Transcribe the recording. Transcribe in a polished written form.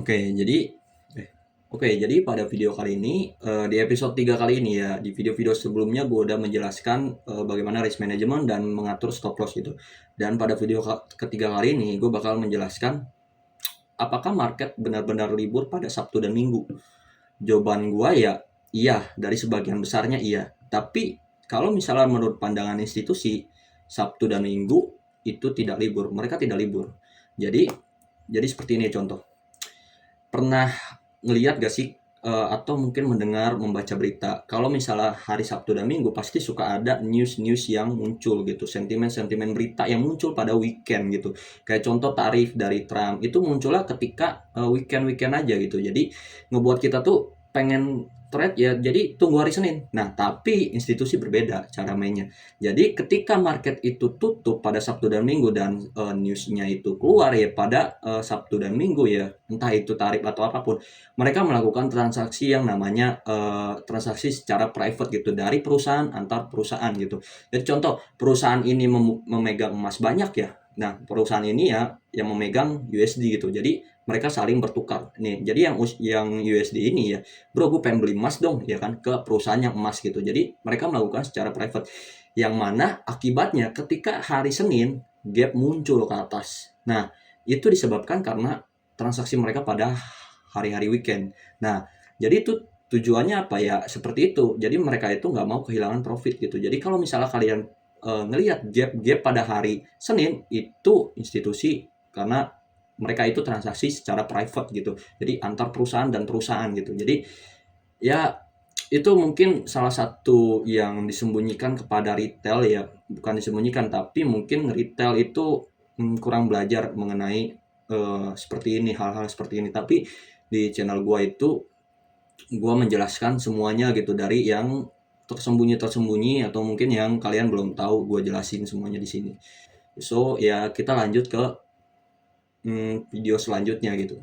Oke, jadi jadi pada video kali ini, di episode 3 kali ini ya, di video-video sebelumnya gue udah menjelaskan, bagaimana risk management dan mengatur stop loss gitu. Dan pada video ketiga kali ini, gue bakal menjelaskan apakah market benar-benar libur pada Sabtu dan Minggu. Jawaban gue ya, iya, dari sebagian besarnya iya. Tapi kalau misalnya menurut pandangan institusi, Sabtu dan Minggu itu tidak libur, mereka tidak libur. Jadi seperti ini contoh. Pernah ngelihat gak sih atau mungkin mendengar membaca berita kalau misalnya hari Sabtu dan Minggu pasti suka ada news-news yang muncul gitu, sentimen-sentimen berita yang muncul pada weekend gitu, kayak contoh tarif dari Trump itu munculnya ketika weekend aja gitu, jadi ngebuat kita tuh pengen trade ya, jadi tunggu hari Senin. Nah tapi institusi berbeda cara mainnya, jadi ketika market itu tutup pada Sabtu dan Minggu dan newsnya itu keluar ya pada Sabtu dan Minggu ya, entah itu tarif atau apapun, mereka melakukan transaksi yang namanya transaksi secara private gitu dari perusahaan antar perusahaan gitu. Jadi contoh perusahaan ini memegang emas banyak ya. Nah, perusahaan ini ya yang memegang USD gitu. Jadi mereka saling bertukar. Nih, jadi yang USD ini ya, bro, gue pengen beli emas dong, ya kan, ke perusahaan yang emas gitu. Jadi mereka melakukan secara private. Yang mana akibatnya ketika hari Senin gap muncul ke atas. Nah, itu disebabkan karena transaksi mereka pada hari-hari weekend. Nah, jadi itu tujuannya apa ya? Seperti itu. Jadi mereka itu nggak mau kehilangan profit gitu. Jadi kalau misalnya kalian ngelihat gap pada hari Senin itu institusi, karena mereka itu transaksi secara private gitu. Jadi antar perusahaan dan perusahaan gitu. Jadi ya itu mungkin salah satu yang disembunyikan kepada retail ya, bukan disembunyikan tapi mungkin retail itu kurang belajar mengenai seperti ini, hal-hal seperti ini. Tapi di channel gua itu gua menjelaskan semuanya gitu, dari yang tersembunyi atau mungkin yang kalian belum tahu gua jelasin semuanya di sini. So ya kita lanjut ke video selanjutnya gitu.